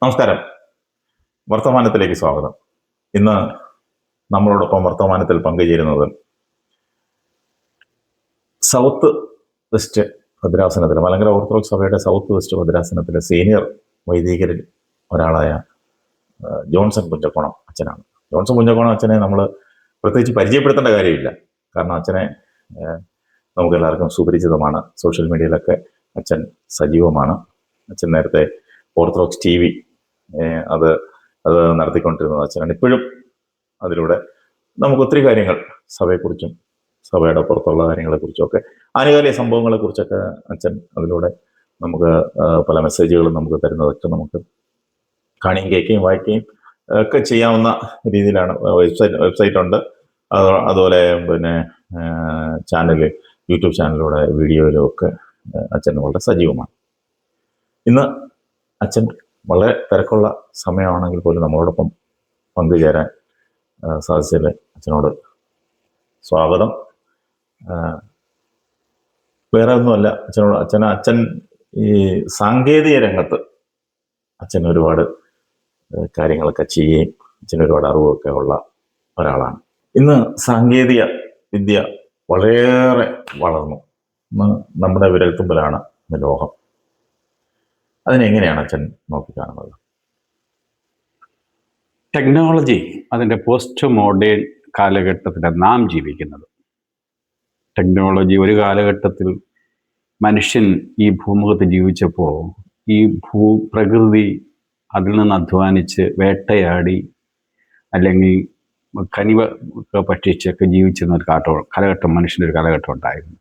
നമസ്കാരം. വർത്തമാനത്തിലേക്ക് സ്വാഗതം. ഇന്ന് നമ്മളോടൊപ്പം വർത്തമാനത്തിൽ പങ്കുചേരുന്നത് സൗത്ത് വെസ്റ്റ് ഭദ്രാസനത്തിലെ മലങ്കര ഓർത്തഡോക്സ് സഭയുടെ സൗത്ത് വെസ്റ്റ് ഭദ്രാസനത്തിലെ സീനിയർ വൈദികരിൽ ഒരാളായ ജോൺസൺ പുഞ്ചക്കോണം അച്ഛനാണ്. ജോൺസൺ പുഞ്ചക്കോണം അച്ഛനെ നമ്മൾ പ്രത്യേകിച്ച് പരിചയപ്പെടുത്തേണ്ട കാര്യമില്ല. കാരണം അച്ഛനെ നമുക്കെല്ലാവർക്കും സുപരിചിതമാണ്. സോഷ്യൽ മീഡിയയിലൊക്കെ അച്ഛൻ സജീവമാണ്. അച്ഛൻ നേരത്തെ ഓർത്തഡോക്സ് TV അത് നടത്തിക്കൊണ്ടിരുന്നത് അച്ഛനാണ്. ഇപ്പോഴും അതിലൂടെ നമുക്ക് ഒത്തിരി കാര്യങ്ങൾ സഭയെക്കുറിച്ചും സഭയുടെ പുറത്തുള്ള കാര്യങ്ങളെക്കുറിച്ചൊക്കെ ആനുകാലിക സംഭവങ്ങളെക്കുറിച്ചൊക്കെ അച്ഛൻ അതിലൂടെ നമുക്ക് പല മെസ്സേജുകളും നമുക്ക് തരുന്നതൊക്കെ നമുക്ക് കാണുകയും കേൾക്കുകയും വായിക്കുകയും ഒക്കെ ചെയ്യാവുന്ന രീതിയിലാണ്. വെബ്സൈറ്റ് ഉണ്ട്. അതുപോലെ പിന്നെ യൂട്യൂബ് ചാനലിലൂടെ വീഡിയോയിലും ഒക്കെ അച്ഛൻ വളരെ സജീവമാണ്. ഇന്ന് അച്ഛൻ വളരെ തിരക്കുള്ള സമയമാണെങ്കിൽ പോലും നമ്മളോടൊപ്പം പങ്കുചേരാൻ സാധിച്ചതിൽ അച്ഛനോട് സ്വാഗതം. വേറെ ഒന്നുമല്ല, അച്ഛൻ ഈ സാങ്കേതിക രംഗത്ത് അച്ഛൻ ഒരുപാട് കാര്യങ്ങളൊക്കെ ചെയ്യുകയും അച്ഛന് ഒരുപാട് അറിവൊക്കെ ഉള്ള ഒരാളാണ്. ഇന്ന് സാങ്കേതിക വിദ്യ വളരെയേറെ വളർന്നു. നമ്മുടെ വിരൽത്തുമ്പിലാണ് ഇന്ന് ലോകം. അതിനെങ്ങനെയാണ് അച്ഛൻ നോക്കിക്കാണുന്നത്? ടെക്നോളജി അതിൻ്റെ പോസ്റ്റ് മോഡേൺ കാലഘട്ടത്തിലാണ് നാം ജീവിക്കുന്നത്. ടെക്നോളജി ഒരു കാലഘട്ടത്തിൽ മനുഷ്യൻ ഈ ഭൂമുഖത്ത് ജീവിച്ചപ്പോൾ ഈ പ്രകൃതി അതിൽ നിന്ന് അധ്വാനിച്ച് വേട്ടയാടി അല്ലെങ്കിൽ കനിവ ഭക്ഷിച്ചൊക്കെ ജീവിച്ചിരുന്ന ഒരു കാലഘട്ടം മനുഷ്യൻ്റെ ഒരു കാലഘട്ടം ഉണ്ടായിരുന്നു.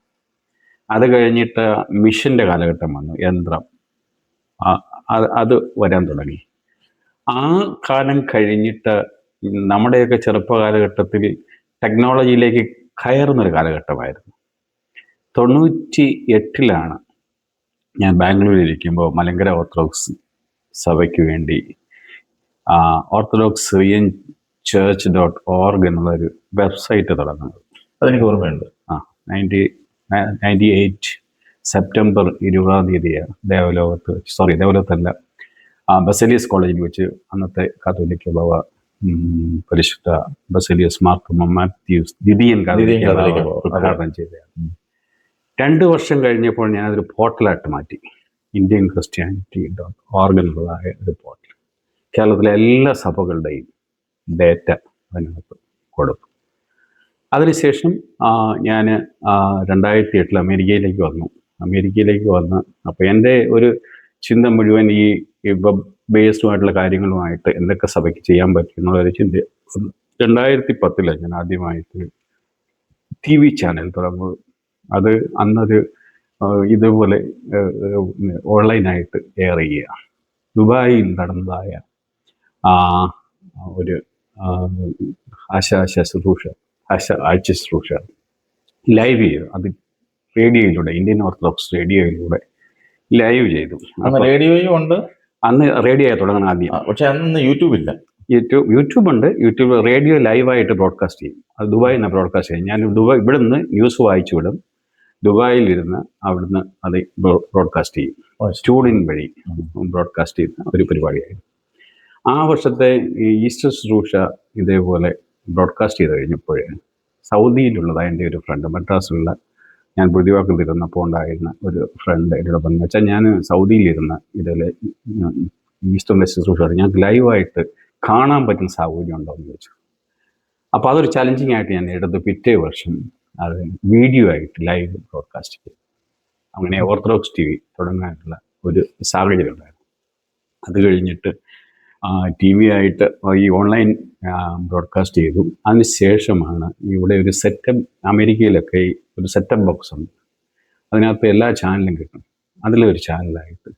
അത് കഴിഞ്ഞിട്ട് മിഷൻ്റെ കാലഘട്ടം വന്നു, യന്ത്രം അത് വരാൻ തുടങ്ങി. ആ കാലം കഴിഞ്ഞിട്ട് നമ്മുടെയൊക്കെ ചെറുപ്പകാലഘട്ടത്തിൽ ടെക്നോളജിയിലേക്ക് കയറുന്നൊരു കാലഘട്ടമായിരുന്നു. 98 ഞാൻ ബാംഗ്ലൂരിലിരിക്കുമ്പോൾ മലങ്കര ഓർത്തഡോക്സ് സഭയ്ക്ക് വേണ്ടി orthodox-syrian church.org എന്നുള്ളൊരു വെബ്സൈറ്റ് തുടങ്ങുന്നത്. അതെനിക്ക് ഓർമ്മയുണ്ട്. 98 സെപ്റ്റംബർ 20 ദേവലോകത്തല്ല, ബസേലിയസ് കോളേജിൽ വെച്ച് അന്നത്തെ കാത്തോലിക്ക ബാവ പരിശുദ്ധ ബസേലിയസ് മാർത്തോമാ മാത്യൂസ് ദ്വിതീയൻ ഉദ്ഘാടനം ചെയ്തതാണ്. 2 വർഷം കഴിഞ്ഞപ്പോൾ ഞാനതൊരു പോർട്ടലായിട്ട് മാറ്റി. ഇന്ത്യൻ Christianity.org എന്നുള്ളതായ ഒരു പോർട്ടൽ. കേരളത്തിലെ എല്ലാ സഭകളുടെയും ഡേറ്റ അതിനകത്ത് കൊടുത്തു. അതിനുശേഷം ഞാൻ 2008 അമേരിക്കയിലേക്ക് വന്ന് അപ്പോൾ എൻ്റെ ഒരു ചിന്ത മുഴുവൻ ഈ വെബ് ബേസ്ഡുമായിട്ടുള്ള കാര്യങ്ങളുമായിട്ട് എന്തൊക്കെ സഭയ്ക്ക് ചെയ്യാൻ പറ്റും എന്നുള്ളൊരു ചിന്ത. 2010 ഞാൻ ആദ്യമായിട്ട് TV ചാനൽ തുടങ്ങുന്നത്. അത് അന്നത് ഇതുപോലെ ഓൺലൈനായിട്ട് എയർ ചെയ്യുക. ദുബായിൽ നടന്നതായ ഒരു ആഴ്ച ശുശ്രൂഷ ലൈവ് ചെയ്തു. അത് റേഡിയോയിലൂടെ, ഇന്ത്യൻ ഓർത്തഡോക്സ് റേഡിയോയിലൂടെ ലൈവ് ചെയ്തു. റേഡിയോയും ഉണ്ട്. അന്ന് റേഡിയോ തുടങ്ങണം ആദ്യം. പക്ഷെ അന്ന് യൂട്യൂബ് ഉണ്ട്. യൂട്യൂബ് റേഡിയോ ലൈവായിട്ട് ബ്രോഡ്കാസ്റ്റ് ചെയ്യും. അത് ദുബായിൽ നിന്ന് ബ്രോഡ്കാസ്റ്റ് ചെയ്യും. ഞാൻ ഇവിടെ നിന്ന് ന്യൂസ് വായിച്ചു വിടും. ദുബായിലിരുന്ന് അവിടുന്ന് അത് ബ്രോഡ്കാസ്റ്റ് ചെയ്യും. ട്യൂണിൻ വഴി ബ്രോഡ്കാസ്റ്റ് ചെയ്യുന്ന ഒരു പരിപാടിയായിരുന്നു. ആ വർഷത്തെ ഈ ഈസ്റ്റർ ശുശ്രൂഷ ഇതേപോലെ ബ്രോഡ്കാസ്റ്റ് ചെയ്ത് കഴിഞ്ഞപ്പോൾ സൗദിയിലുള്ളതായ എൻ്റെ ഒരു ഫ്രണ്ട്, മദ്രാസിലുള്ള ഞാൻ പ്രതിവാക്കത്തിരുന്നപ്പോൾ ഉണ്ടായിരുന്ന ഒരു ഫ്രണ്ട് എന്നോട് പറഞ്ഞു, വെച്ചാൽ ഞാൻ സൗദിയിലിരുന്ന് ഇതിൽ ഈസ്റ്ററിൻ്റെ ശുശ്രൂഷ ഞങ്ങൾക്ക് ലൈവായിട്ട് കാണാൻ പറ്റുന്ന സാഹചര്യം ഉണ്ടോ എന്ന് ചോദിച്ചു. അപ്പോൾ അതൊരു ചലഞ്ചിങ് ആയിട്ട് ഞാൻ എടുത്ത് പിറ്റേ വർഷം അത് വീഡിയോ ആയിട്ട് ലൈവ് ബ്രോഡ്കാസ്റ്റ് ചെയ്തു. അങ്ങനെ ഓർത്തഡോക്സ് TV തുടങ്ങാനുള്ള ഒരു സാഹചര്യം ഉണ്ടായിരുന്നു. അത് കഴിഞ്ഞിട്ട് TV ആയിട്ട് ഈ ഓൺലൈൻ ബ്രോഡ്കാസ്റ്റ് ചെയ്തു. അതിനുശേഷമാണ് ഇവിടെ ഒരു അമേരിക്കയിലൊക്കെ ഒരു സെറ്റപ്പ് ബോക്സ് ഉണ്ട്. അതിനകത്ത് എല്ലാ ചാനലും കിട്ടും. അതിലൊരു ചാനലായിട്ട്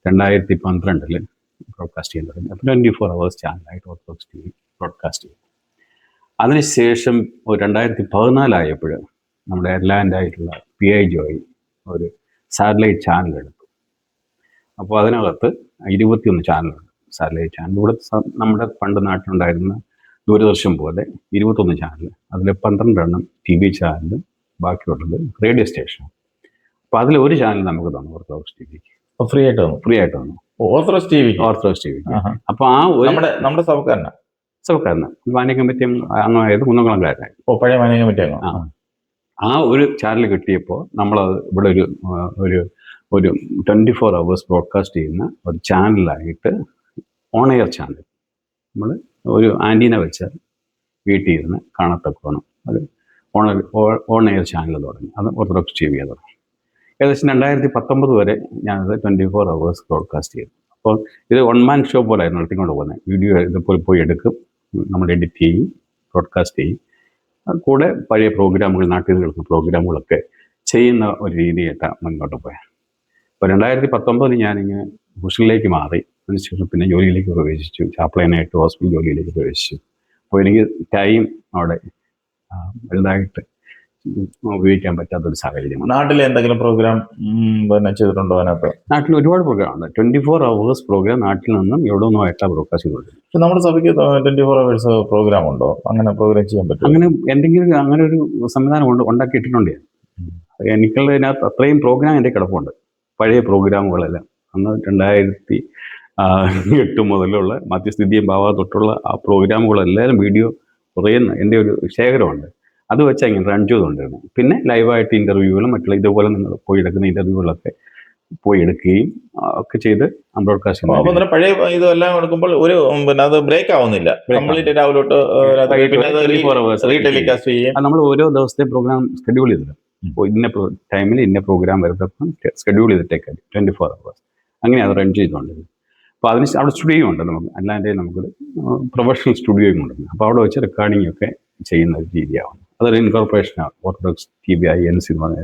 2012 ബ്രോഡ്കാസ്റ്റ് ചെയ്യാൻ തുടങ്ങി. 24 hours ചാനലായിട്ട് ഓർത്തഡോക്സ് TV ബ്രോഡ്കാസ്റ്റ് ചെയ്തു. അതിനുശേഷം 2014 നമ്മുടെ അറ്റ്ലാന്റയിലുള്ള PI ജോയ് ഒരു സാറ്റലൈറ്റ് ചാനൽ എടുത്തു. അപ്പോൾ അതിനകത്ത് 21 ചാനലുണ്ട്. സാറ്റലൈറ്റ് ചാനൽ ഇവിടെ നമ്മുടെ പണ്ട് നാട്ടിലുണ്ടായിരുന്ന ദൂരദർശൻ പോലെ 21 ചാനൽ. അതിൽ 12 TV ചാനലും ബാക്കിയുള്ളത് റേഡിയോ സ്റ്റേഷൻ. അപ്പോൾ അതിൽ ഒരു ചാനൽ നമുക്ക് തന്നു, ഓർത്തഡോക്സ് TV. ഫ്രീ ആയിട്ട് തന്നു. Orthodox T V. Orthodox T V. ആഹാ. അപ്പൊ ആ ഒരു നമ്മുടെ സഭക്കാരനാ. സഭക്കാരന് മാന്യ കമ്മിറ്റിയും അംഗമായത് കുന്നംകുളംകാരനായി. പഴയ മാനേജ് കമ്മിറ്റി അംഗം. ആ ഒരു ചാനൽ കിട്ടിയപ്പോൾ നമ്മളത് ഇവിടെ ഒരു 24 hours ബ്രോഡ്കാസ്റ്റ് ചെയ്യുന്ന ഒരു ചാനലായിട്ട്, ഓൺ എയർ ചാനൽ, നമ്മൾ ഒരു ആൻറ്റീന വെച്ചാൽ വീട്ടിൽ ഇരുന്ന് കാണത്തക്കോണം അത് ഓൺ എയർ ചാനൽ തുടങ്ങി. അത് ഓർത്തഡോക്സ് ടി വി തുടങ്ങി. ഏകദേശം 2019 വരെ ഞാനത് 24 hours ബ്രോഡ്കാസ്റ്റ് ചെയ്തു. അപ്പോൾ ഇത് വൺ മാൻ ഷോ പോലായിരുന്നു നടത്തിക്കൊണ്ട് പോകുന്നത്. വീഡിയോ ഇതുപോലെ പോയി എടുക്കും, നമ്മൾ എഡിറ്റ് ചെയ്യും, ബ്രോഡ്കാസ്റ്റ് ചെയ്യും. കൂടെ പഴയ പ്രോഗ്രാമുകൾ, നാട്ടിൽ കേൾക്കുന്ന പ്രോഗ്രാമുകളൊക്കെ ചെയ്യുന്ന ഒരു രീതിയായിട്ടാണ് മുന്നോട്ട് പോയത്. അപ്പോൾ 2019 ഞാനിങ്ങനെ ഹോസ്റ്റലിലേക്ക് മാറി. അതിനുശേഷം പിന്നെ ജോലിയിലേക്ക് പ്രവേശിച്ചു. ചാപ്ലൈനായിട്ട് ഹോസ്പിറ്റൽ ജോലിയിലേക്ക് പ്രവേശിച്ചു. അപ്പോൾ എനിക്ക് ടൈം അവിടെ വലുതായിട്ട് ഉപയോഗിക്കാൻ പറ്റാത്തൊരു സാഹചര്യമാണ്. നാട്ടിൽ എന്തെങ്കിലും പ്രോഗ്രാം പിന്നെ ചെയ്തിട്ടുണ്ടോ? അതിനകത്ത് നാട്ടിൽ ഒരുപാട് പ്രോഗ്രാം ഉണ്ട്. 24 hours പ്രോഗ്രാം നാട്ടിൽ നിന്നും എവിടെ നിന്നുമായിട്ടാണ് ബ്രോഡ്കാസ്റ്റ് ചെയ്തുകൊണ്ടിരുന്നത്. പക്ഷെ നമ്മുടെ സഭയ്ക്ക് 24 hours പ്രോഗ്രാം ഉണ്ടോ? അങ്ങനെ പ്രോഗ്രാം ചെയ്യാൻ പറ്റും? അങ്ങനെ എന്തെങ്കിലും അങ്ങനെ ഒരു സംവിധാനം ഉണ്ടാക്കിയിട്ടുണ്ട്. എനിക്കുള്ളതിനകത്ത് അത്രയും പ്രോഗ്രാം എൻ്റെ കിടപ്പുണ്ട്, പഴയ പ്രോഗ്രാമുകളെല്ലാം. അന്ന് 2008 മുതലുള്ള മധ്യസ്ഥിതിയും ഭാവ തൊട്ടുള്ള ആ പ്രോഗ്രാമുകളെല്ലാം വീഡിയോ കുറേ എൻ്റെ ഒരു ശേഖരമുണ്ട്. അത് വെച്ചാൽ ഇങ്ങനെ റൺ ചെയ്തുകൊണ്ടിരുന്നത്. പിന്നെ ലൈവായിട്ട് ഇൻ്റർവ്യൂകളും മറ്റുള്ള ഇതുപോലെ നിങ്ങൾ പോയി എടുക്കുന്ന ഇൻ്റർവ്യൂകളൊക്കെ പോയി എടുക്കുകയും ഒക്കെ ചെയ്ത് ബ്രോഡ്കാസ്റ്റ് ചെയ്യുന്നത്. അപ്പോൾ പഴയ ഇതെല്ലാം എടുക്കുമ്പോൾ ഒരു പിന്നെ അത് ബ്രേക്ക് ആവുന്നില്ല, കംപ്ലീറ്റ് രാവിലെ തൊട്ട് റീടെലികാസ്റ്റ് ചെയ്യും. നമ്മൾ ഓരോ ദിവസത്തെ പ്രോഗ്രാം ഷെഡ്യൂൾ ചെയ്തിട്ട് ഇന്ന ടൈമിൽ ഇന്ന പ്രോഗ്രാം വരുന്നപ്പം ഷെഡ്യൂൾ ചെയ്തിട്ടേക്കാം 24 hours. അങ്ങനെ അത് റൺ ചെയ്തുകൊണ്ടിരുന്നത്. അപ്പോൾ അതിന് അവിടെ സ്റ്റുഡിയോ ഉണ്ട് നമുക്ക്, അല്ലാതെ നമുക്ക് പ്രൊഫഷണൽ സ്റ്റുഡിയോയും ഉണ്ട്. അപ്പോൾ അവിടെ വെച്ച് റെക്കോർഡിംഗ് ഒക്കെ ചെയ്യുന്ന ഒരു രീതിയാവും. അതൊരു ഇൻകോർപ്പറേഷനാണ്, ഓർത്തഡോക്സ് TVINC എന്ന് പറഞ്ഞ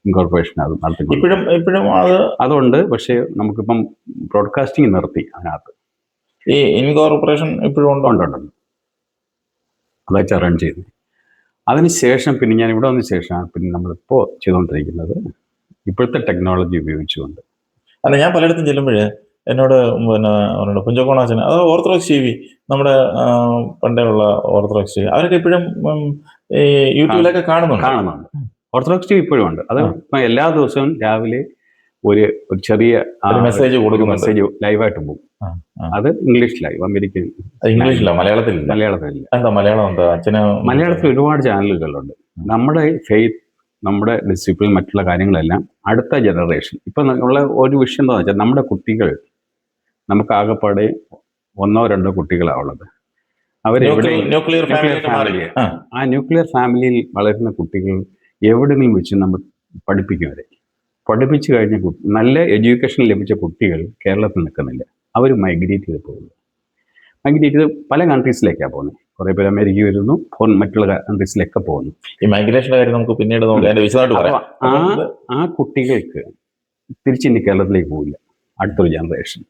ഇൻകോർപ്പറേഷൻ അത് നടത്തുന്നത്. ഇപ്പോഴും അതുണ്ട്. പക്ഷേ നമുക്കിപ്പം ബ്രോഡ്കാസ്റ്റിംഗ് നിർത്തി. അതിനകത്ത് ഈ ഇൻകോർപ്പറേഷൻ ഇപ്പോഴും ഉണ്ട്. അത് വെച്ചാൽ റൺ ചെയ്യുന്നത്. അതിനുശേഷം പിന്നെ ഞാൻ ഇവിടെ വന്ന ശേഷമാണ് പിന്നെ നമ്മളിപ്പോൾ ചെയ്തുകൊണ്ടിരിക്കുന്നത് ഇപ്പോഴത്തെ ടെക്നോളജി ഉപയോഗിച്ചുകൊണ്ട്. അല്ല, ഞാൻ പലയിടത്തും ചെല്ലുമ്പോഴേ എന്നോട് പിന്നെ കുഞ്ചക്കോണാച്ചൻ, അത് ഓർത്തഡോക്സ് TV, നമ്മുടെ പണ്ടേ ഉള്ള ഓർത്തഡോക്സ് TV, അവരൊക്കെ ഇപ്പോഴും ഈ യൂട്യൂബിലൊക്കെ കാണുന്നുണ്ട്. ഓർത്തഡോക്സ് TV ഇപ്പോഴും ഉണ്ട്. അത് എല്ലാ ദിവസവും രാവിലെ ഒരു ചെറിയ മെസ്സേജ് ലൈവായിട്ട് പോകും. അത് ഇംഗ്ലീഷ് ലൈവ്, അമേരിക്കൻ. ഇംഗ്ലീഷില്ല, മലയാളത്തിലില്ല. എന്താ മലയാളം? എന്താ അച്ഛന് മലയാളത്തിൽ ഒരുപാട് ചാനലുകളുണ്ട്. നമ്മുടെ ഫെയ്ത്ത്, നമ്മുടെ ഡിസിപ്ലിൻ, മറ്റുള്ള കാര്യങ്ങളെല്ലാം അടുത്ത ജനറേഷൻ ഇപ്പം ഉള്ള ഒരു വിഷയം എന്താണെന്ന് വെച്ചാൽ, നമ്മുടെ കുട്ടികൾ, നമുക്ക് ആകെപ്പാടെ 1-2 കുട്ടികളാണ് ഉള്ളത്. Nuclear family. ആ ന്യൂക്ലിയർ ഫാമിലിയിൽ വളരുന്ന കുട്ടികൾ എവിടെയെങ്കിലും വെച്ച് നമ്മൾ പഠിപ്പിക്കും. പഠിപ്പിച്ചു കഴിഞ്ഞ നല്ല എഡ്യൂക്കേഷൻ ലഭിച്ച കുട്ടികൾ കേരളത്തിൽ നിൽക്കുന്നില്ല. അവർ മൈഗ്രേറ്റ് ചെയ്ത് പോകുന്നു. മൈഗ്രേറ്റ് ചെയ്ത് പല കൺട്രീസിലേക്കാണ് പോകുന്നത്. കുറേ പേര് അമേരിക്ക വരുന്നു, മറ്റുള്ള കൺട്രീസിലൊക്കെ പോകുന്നു. ഈ മൈഗ്രേഷൻ്റെ കാര്യം നമുക്ക് പിന്നീട് ആ കുട്ടികൾക്ക് തിരിച്ചിനി കേരളത്തിലേക്ക് പോകില്ല. അടുത്തൊരു ജനറേഷൻ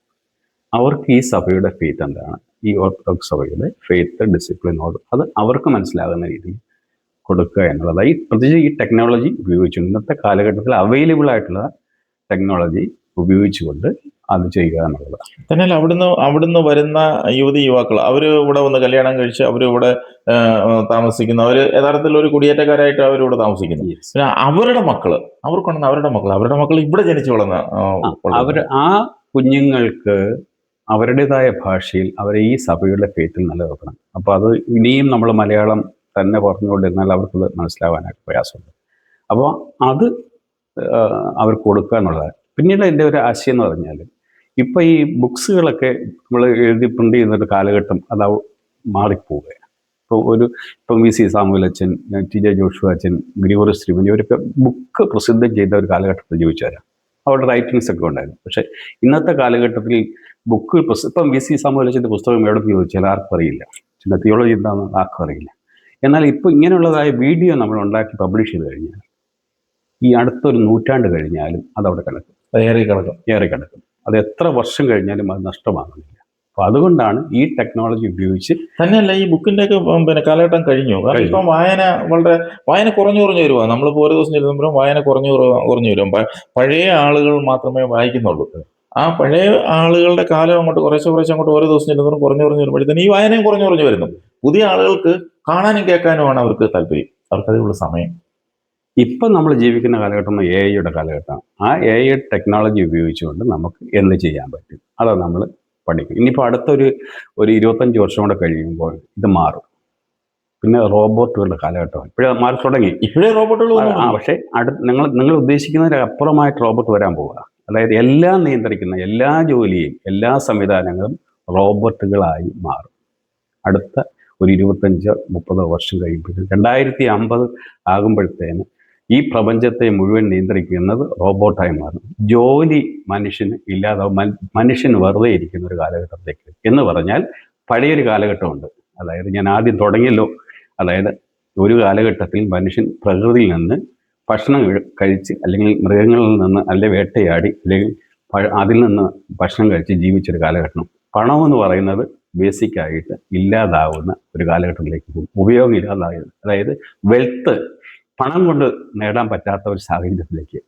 അവർക്ക് ഈ സഭയുടെ ഫെയ്ത്ത് എന്താണ്, ഈ ഓർത്തഡോക്സ് സഭയുടെ ഫെയ്ത്ത്, ഡിസിപ്ലിൻ, അത് അവർക്ക് മനസ്സിലാകുന്ന രീതിയിൽ കൊടുക്കുക എന്നുള്ളതായി. പ്രത്യേകിച്ച് ഈ ടെക്നോളജി ഉപയോഗിച്ചു, ഇന്നത്തെ കാലഘട്ടത്തിൽ അവൈലബിൾ ആയിട്ടുള്ള ടെക്നോളജി ഉപയോഗിച്ചുകൊണ്ട് അത് ചെയ്യുക എന്നുള്ളതാണ്. തന്നെ അവിടുന്ന് വരുന്ന യുവാക്കൾ, അവർ ഇവിടെ വന്ന് കല്യാണം കഴിച്ച് അവരിവിടെ താമസിക്കുന്നവർ യഥാർത്ഥത്തിൽ ഒരു കുടിയേറ്റക്കാരായിട്ട് അവരിവിടെ താമസിക്കുന്നു. പിന്നെ അവരുടെ മക്കള് ഇവിടെ ജനിച്ചു വളർന്ന ആ കുഞ്ഞുങ്ങൾക്ക് അവരുടേതായ ഭാഷയിൽ അവരെ ഈ സഭയുടെ ഫെയ്ത്തിൽ നിലനിർത്തണം. അപ്പോൾ അത് ഇനിയും നമ്മൾ മലയാളം തന്നെ പറഞ്ഞുകൊണ്ടിരുന്നാൽ അവർക്കത് മനസ്സിലാവാനായിട്ട് പ്രയാസമുണ്ട്. അപ്പോൾ അത് അവർക്ക് കൊടുക്കുക എന്നുള്ളതാണ്. പിന്നീട് എൻ്റെ ഒരു ആശയം എന്ന് പറഞ്ഞാൽ, ഇപ്പം ഈ ബുക്സുകളൊക്കെ നമ്മൾ എഴുതി പ്രിൻ്റ് ചെയ്യുന്നൊരു കാലഘട്ടം അത് മാറിപ്പോവുകയാണ്. ഇപ്പം VC സാമുവൽ അച്ഛൻ, TJ ജോഷുവ അച്ഛൻ, ഗ്രിഗോറിയസ് തിരുമേനി, ഇവരൊക്കെ ബുക്ക് പ്രസിദ്ധം ചെയ്ത ഒരു കാലഘട്ടത്തിൽ ജീവിച്ചവരാണ്. അവരുടെ റൈറ്റിങ്സ് ഒക്കെ ഉണ്ടായിരുന്നു. പക്ഷേ ഇന്നത്തെ കാലഘട്ടത്തിൽ ബുക്ക് ഇപ്പം VC സാമുവൽ അച്ഛൻ്റെ പുസ്തകം എവിടെ ചോദിച്ചാൽ ആർക്കും അറിയില്ല. ചില തിയോളജി എന്താണെന്ന് ആർക്കും അറിയില്ല. എന്നാൽ ഇപ്പോൾ ഇങ്ങനെയുള്ളതായ വീഡിയോ നമ്മൾ ഉണ്ടാക്കി പബ്ലിഷ് ചെയ്ത് കഴിഞ്ഞാൽ ഈ അടുത്തൊരു നൂറ്റാണ്ട് കഴിഞ്ഞാലും അതവിടെ ഏറി കിടക്കും. അത് എത്ര വർഷം കഴിഞ്ഞാലും അത് നഷ്ടമാകുന്നില്ല. അപ്പോൾ അതുകൊണ്ടാണ് ഈ ടെക്നോളജി ഉപയോഗിച്ച്. തന്നെയല്ല, ഈ ബുക്കിൻ്റെയൊക്കെ പിന്നെ കാലഘട്ടം കഴിഞ്ഞു. കാരണം ഇപ്പം വായന കുറഞ്ഞു വരുവാ. നമ്മളിപ്പോൾ ഓരോ ദിവസം ചെല്ലുമ്പോഴും വായന കുറഞ്ഞു വരും. പഴയ ആളുകൾ മാത്രമേ വായിക്കുന്നുള്ളൂ. ആ പഴയ ആളുകളുടെ കാലം അങ്ങോട്ട് കുറേശ്ശെ അങ്ങോട്ട് ഓരോ ദിവസം ചെല്ലുന്നതും കുറഞ്ഞു വരുമ്പോഴത്തേന് ഈ വായനയും കുറഞ്ഞു വരുന്നു. പുതിയ ആളുകൾക്ക് കാണാനും കേൾക്കാനുമാണ് അവർക്ക് താല്പര്യം. അവർക്കതിനുള്ള സമയം ഇപ്പം നമ്മൾ ജീവിക്കുന്ന കാലഘട്ടം എ ഐയുടെ കാലഘട്ടമാണ്. ആ എ ഐ ടെക്നോളജി ഉപയോഗിച്ചുകൊണ്ട് നമുക്ക് എന്ത് ചെയ്യാൻ പറ്റും, അതാണ് നമ്മൾ പഠിക്കും. ഇനിയിപ്പോൾ അടുത്തൊരു 25 വർഷം കൂടെ കഴിയുമ്പോൾ ഇത് മാറും. പിന്നെ റോബോട്ടുകളുടെ കാലഘട്ടമാണ്. ഇപ്പോഴേ മാറി തുടങ്ങി. ഇപ്പോഴേ റോബോട്ടുകൾ പക്ഷേ നിങ്ങൾ ഉദ്ദേശിക്കുന്നതിന് അപ്പുറമായിട്ട് റോബോട്ട് വരാൻ പോവുക. അതായത് എല്ലാം നിയന്ത്രിക്കുന്ന എല്ലാ ജോലിയും എല്ലാ സംവിധാനങ്ങളും റോബോട്ടുകളായി മാറും. അടുത്ത ഒരു 25-30 വർഷം കഴിയുമ്പോൾ 2050 ആകുമ്പോഴത്തേന് ഈ പ്രപഞ്ചത്തെ മുഴുവൻ നിയന്ത്രിക്കുന്നത് റോബോട്ടായി മാറും. ജോലി മനുഷ്യന് ഇല്ലാതെ മനുഷ്യന് വെറുതെ ഇരിക്കുന്ന ഒരു കാലഘട്ടത്തിലേക്ക് എന്ന് പറഞ്ഞാൽ പഴയൊരു കാലഘട്ടമുണ്ട്. അതായത് ഞാൻ ആദ്യം തുടങ്ങിയല്ലോ, അതായത് ഒരു കാലഘട്ടത്തിൽ മനുഷ്യൻ പ്രകൃതിയിൽ നിന്ന് ഭക്ഷണം കഴിച്ച് അല്ലെങ്കിൽ മൃഗങ്ങളിൽ നിന്ന് അല്ലെ വേട്ടയാടി അല്ലെങ്കിൽ അതിൽ നിന്ന് ഭക്ഷണം കഴിച്ച് ജീവിച്ചൊരു കാലഘട്ടം. പണമെന്ന് പറയുന്നത് ബേസിക്കായിട്ട് ഇല്ലാതാവുന്ന ഒരു കാലഘട്ടത്തിലേക്ക് പോകും. ഉപയോഗം ഇല്ലാതായത്, അതായത് വെൽത്ത് പണം കൊണ്ട് നേടാൻ പറ്റാത്ത ഒരു സാഹചര്യത്തിലേക്ക്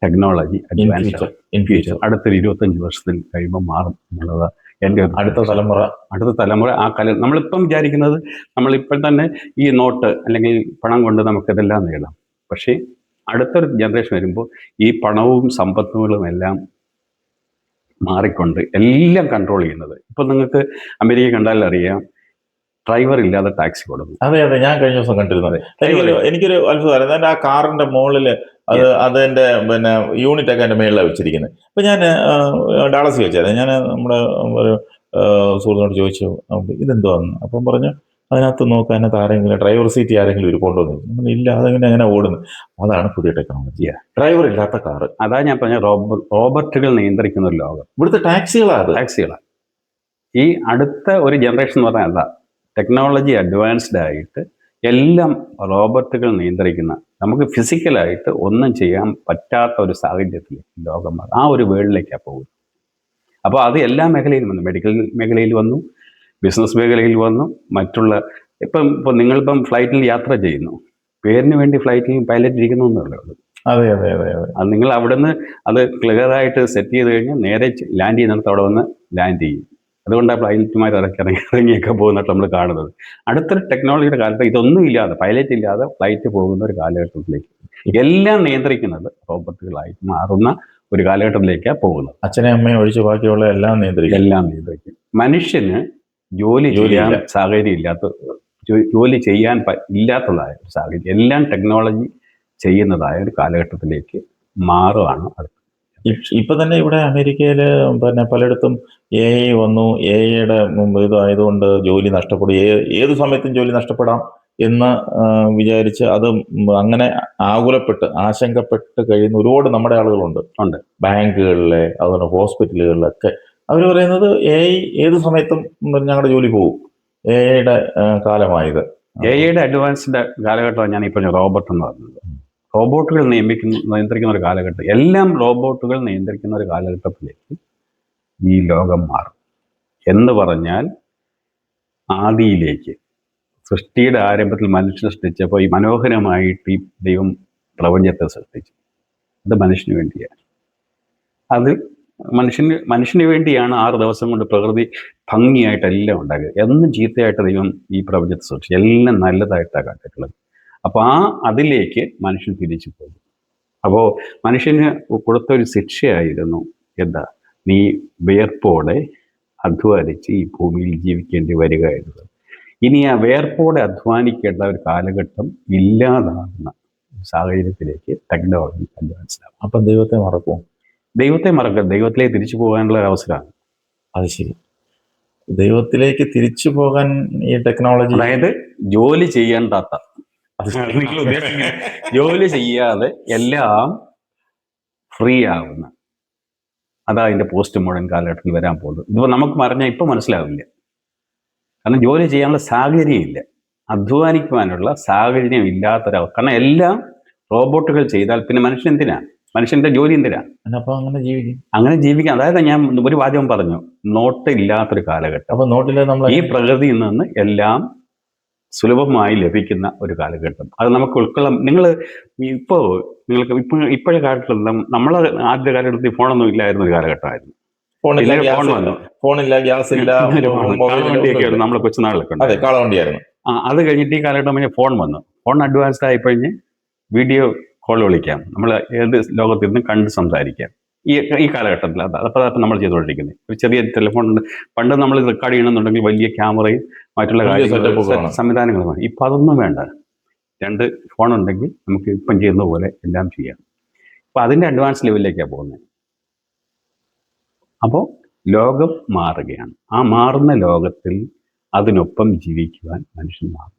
ടെക്നോളജി അഡ്വാൻസ് ഇൻ ഫ്യൂച്ചർ അടുത്തൊരു 25 വർഷത്തിൽ കഴിയുമ്പോൾ മാറും എന്നുള്ളത് എൻ്റെ അടുത്ത തലമുറ ആ കാലം. നമ്മളിപ്പം വിചാരിക്കുന്നത് നമ്മളിപ്പോൾ തന്നെ ഈ നോട്ട് അല്ലെങ്കിൽ പണം കൊണ്ട് നമുക്കിതെല്ലാം നേടാം. പക്ഷേ അടുത്തൊരു ജനറേഷൻ വരുമ്പോൾ ഈ പണവും സമ്പത്തുകളും എല്ലാം മാറിക്കൊണ്ട് എല്ലാം കൺട്രോൾ ചെയ്യുന്നത്. ഇപ്പം നിങ്ങൾക്ക് അമേരിക്ക കണ്ടാൽ അറിയാം, ഡ്രൈവർ ഇല്ലാതെ ടാക്സി കൊടുക്കും. അതെ, ഞാൻ കഴിഞ്ഞ ദിവസം കണ്ടിരുന്നത്. എനിക്കൊരു അത്ഭുതമായിരുന്നു. എൻ്റെ ആ കാറിന്റെ മുകളിൽ അതിന്റെ പിന്നെ യൂണിറ്റ് ഒക്കെ എൻ്റെ മേളിലാണ് വെച്ചിരിക്കുന്നത്. അപ്പൊ ഞാൻ ഡാളസി വെച്ചായിരുന്നു. ഞാൻ നമ്മുടെ ഒരു സുഹൃത്തിനോട് ചോദിച്ചു ഇതെന്തുവാന്ന്. അപ്പം പറഞ്ഞു അതിനകത്ത് നോക്കാൻ അതിനകത്ത് ആരെങ്കിലും ഡ്രൈവർ സീറ്റ് ആരെങ്കിലും ഇരിപ്പുണ്ടോന്ന് ചോദിച്ചു. ഇല്ല, അതെങ്ങനെ ഓടുന്നു. അതാണ് പുതിയ ടെക്നോളജി, ഡ്രൈവർ ഇല്ലാത്ത കാറ്. അതാ ഞാൻ പറഞ്ഞ റോബോട്ടുകൾ നിയന്ത്രിക്കുന്ന ഒരു ലോകം. ഇവിടുത്തെ ടാക്സികളാണ്. ഈ അടുത്ത ഒരു ജനറേഷൻ എന്ന് പറഞ്ഞാൽ അതാ, ടെക്നോളജി അഡ്വാൻസ്ഡ് ആയിട്ട് എല്ലാം റോബോട്ടുകൾ നിയന്ത്രിക്കുന്ന, നമുക്ക് ഫിസിക്കലായിട്ട് ഒന്നും ചെയ്യാൻ പറ്റാത്ത ഒരു സാഹചര്യത്തിൽ ലോകം ആ ഒരു വേൾഡിലേക്കാണ് പോകുന്നത്. അപ്പോൾ അത് എല്ലാ മേഖലയിലും വന്നു. മെഡിക്കൽ മേഖലയിൽ വന്നു, ബിസിനസ് മേഖലയിൽ വന്നു, മറ്റുള്ള ഇപ്പം നിങ്ങളിപ്പം ഫ്ലൈറ്റിൽ യാത്ര ചെയ്യുന്നു, പേരിന് വേണ്ടി ഫ്ലൈറ്റിൽ പൈലറ്റ് ഇരിക്കുന്നു എന്നല്ലേ ഉള്ളൂ. അതെ. അത് നിങ്ങൾ അവിടെ നിന്ന് അത് ക്ലിയറായിട്ട് സെറ്റ് ചെയ്ത് കഴിഞ്ഞാൽ നേരെ ലാൻഡ് ചെയ്യുന്നിടത്ത് അവിടെ വന്ന് ലാൻഡ് ചെയ്യും. അതുകൊണ്ടാണ് പൈലറ്റുമാർ ഇറങ്ങിയൊക്കെ പോകുന്നതായിട്ട് നമ്മൾ കാണുന്നത്. അടുത്തൊരു ടെക്നോളജിയുടെ കാലത്ത് ഇതൊന്നും ഇല്ലാതെ, പൈലറ്റ് ഇല്ലാതെ ഫ്ലൈറ്റ് പോകുന്ന ഒരു കാലഘട്ടത്തിലേക്ക് എല്ലാം നിയന്ത്രിക്കുന്നത് റോബോട്ടുകളായിട്ട് മാറുന്ന ഒരു കാലഘട്ടത്തിലേക്കാണ് പോകുന്നത്. അച്ഛനെയും അമ്മയും ഒഴിച്ച് ബാക്കിയുള്ള എല്ലാം നിയന്ത്രിക്കും. മനുഷ്യന് ജോലി ചെയ്യാൻ സാഹചര്യം ജോലി ചെയ്യാൻ ഇല്ലാത്തതായ ഒരു സാഹചര്യം എല്ലാം ടെക്നോളജി ചെയ്യുന്നതായ ഒരു കാലഘട്ടത്തിലേക്ക് മാറുകയാണ് അടുത്ത്. ഇപ്പൊ തന്നെ ഇവിടെ അമേരിക്കയില് പിന്നെ പലയിടത്തും AI വന്നു. AIയുടെ ഇതായതുകൊണ്ട് ജോലി നഷ്ടപ്പെടും, ഏത് സമയത്തും ജോലി നഷ്ടപ്പെടാം എന്ന് വിചാരിച്ച് അത് അങ്ങനെ ആശങ്കപ്പെട്ട് കഴിയുന്ന ഒരുപാട് നമ്മുടെ ആളുകളുണ്ട്. ബാങ്കുകളിലെ, അതുപോലെ ഹോസ്പിറ്റലുകളിലൊക്കെ അവർ പറയുന്നത് AI ഏത് സമയത്തും ഞങ്ങളുടെ ജോലി പോകും. AIയുടെ കാലമായത്. AIയുടെ അഡ്വാൻസ്ഡ് കാലഘട്ടമാണ് ഞാൻ ഈ പറഞ്ഞ റോബോട്ട് എന്ന് പറഞ്ഞത്. റോബോട്ടുകൾ നിയന്ത്രിക്കുന്ന ഒരു കാലഘട്ടം, എല്ലാം റോബോട്ടുകൾ നിയന്ത്രിക്കുന്ന ഒരു കാലഘട്ടത്തിലേക്ക് ഈ ലോകം മാറും എന്ന് പറഞ്ഞാൽ, ആദിയിലേക്ക് സൃഷ്ടിയുടെ ആരംഭത്തിൽ മനുഷ്യനെ സൃഷ്ടിച്ചപ്പോൾ ഈ മനോഹരമായിട്ട് ഈ ദൈവം പ്രപഞ്ചത്തെ സൃഷ്ടിച്ചു. അത് മനുഷ്യന് വേണ്ടിയാണ്. അത് മനുഷ്യന് വേണ്ടിയാണ് 6 ദിവസം കൊണ്ട് പ്രകൃതി ഭംഗിയായിട്ടെല്ലാം ഉണ്ടാക്കുക. എന്നും ചീത്തയായിട്ട് ദൈവം ഈ പ്രപഞ്ചത്തെ സൃഷ്ടിച്ചു, എല്ലാം നല്ലതായിട്ടാണ് കണ്ടിട്ടുള്ളത്. അപ്പോൾ അതിലേക്ക് മനുഷ്യൻ തിരിച്ചു പോകും. അപ്പോൾ മനുഷ്യന് കൊടുത്തൊരു ശിക്ഷയായിരുന്നു എന്താ, നീ വിയർപ്പോടെ അധ്വാനിച്ച് ഈ ഭൂമിയിൽ ജീവിക്കേണ്ടി വരിക എന്നുള്ളത്. ഇനി ആ വിയർപ്പോടെ അധ്വാനിക്കേണ്ട ഒരു കാലഘട്ടം ഇല്ലാതാകുന്ന സാഹചര്യത്തിലേക്ക് ടെക്നോളജി അഡ്വാൻസ് ആകും. അപ്പം ദൈവത്തെ മറക്കും. ദൈവത്തിലേക്ക് തിരിച്ചു പോകാനുള്ള ഒരു അവസരമാണ്. അത് ശരി. ദൈവത്തിലേക്ക് തിരിച്ചു പോകാൻ ഈ ടെക്നോളജി, അതായത് ജോലി ചെയ്യേണ്ടാത്ത, ജോലി ചെയ്യാതെ എല്ലാം ഫ്രീ ആവുന്ന, അതാ അതിൻ്റെ പോസ്റ്റ് മോഡേൺ കാലഘട്ടത്തിൽ വരാൻ പോകുന്നത്. ഇതിപ്പോൾ നമുക്ക് പറഞ്ഞാൽ ഇപ്പം മനസ്സിലാവില്ല. കാരണം ജോലി ചെയ്യാനുള്ള സാഹചര്യം ഇല്ല, അധ്വാനിക്കുവാനുള്ള സാഹചര്യം ഇല്ലാത്തൊരവസ്ഥ. കാരണം എല്ലാം റോബോട്ടുകൾ ചെയ്താൽ പിന്നെ മനുഷ്യൻ്റെ ജോലി എന്തിനാണ്? അപ്പോൾ അങ്ങനെ ജീവിക്കാം. അതായത് ഞാൻ ഒരു വാചകം പറഞ്ഞു, നോട്ട് ഇല്ലാത്തൊരു കാലഘട്ടം. അപ്പോൾ നോട്ടിൽ നമ്മൾ ഈ പ്രകൃതിയിൽ നിന്ന് എല്ലാം സുലഭമായി ലഭിക്കുന്ന ഒരു കാലഘട്ടം, അത് നമുക്ക് ഉൾക്കൊള്ളാം. നിങ്ങൾക്ക് ഇപ്പോഴത്തെ കാലഘട്ടത്തിൽ, നമ്മളെ ആദ്യ കാലഘട്ടത്തിൽ ഫോണൊന്നും ഇല്ലായിരുന്ന ഒരു കാലഘട്ടമായിരുന്നു. ഫോണില്ല, ഗ്യാസ് ഇല്ല, കാളവണ്ടിയൊക്കെയായിരുന്നു നമ്മളെ കൊച്ചുനാളിലൊക്കെ. കാളവണ്ടിയായിരുന്നു. അത് കഴിഞ്ഞിട്ട് ഈ കാലഘട്ടം ഫോൺ വന്നു. ഫോൺ അഡ്വാൻസ്ഡ് ആയിക്കഴിഞ്ഞ് വീഡിയോ കോൾ വിളിക്കാം, നമ്മൾ ഏത് ലോകത്തിൽ നിന്ന് കണ്ട് സംസാരിക്കാം. ഈ കാലഘട്ടത്തിൽ അപ്പോൾ നമ്മൾ ചെയ്തുകൊണ്ടിരിക്കുന്നത്. ഒരു ചെറിയ ടെലിഫോൺ ഉണ്ട്. പണ്ട് നമ്മൾ റെക്കോർഡ് ചെയ്യണമെന്നുണ്ടെങ്കിൽ വലിയ ക്യാമറയും മറ്റുള്ള വലിയ setup ഒക്കെ കാര്യങ്ങളും വേണം. സംവിധാനങ്ങളുമാണ്. ഇപ്പം അതൊന്നും വേണ്ട. 2 ഫോണുണ്ടെങ്കിൽ നമുക്ക് ഇപ്പം ചെയ്യുന്ന പോലെ എല്ലാം ചെയ്യാം. അപ്പം അതിൻ്റെ അഡ്വാൻസ് ലെവലിലേക്കാണ് പോകുന്നത്. അപ്പോൾ ലോകം മാറുകയാണ്. ആ മാറുന്ന ലോകത്തിൽ അതിനൊപ്പം ജീവിക്കുവാൻ മനുഷ്യൻ മാറും.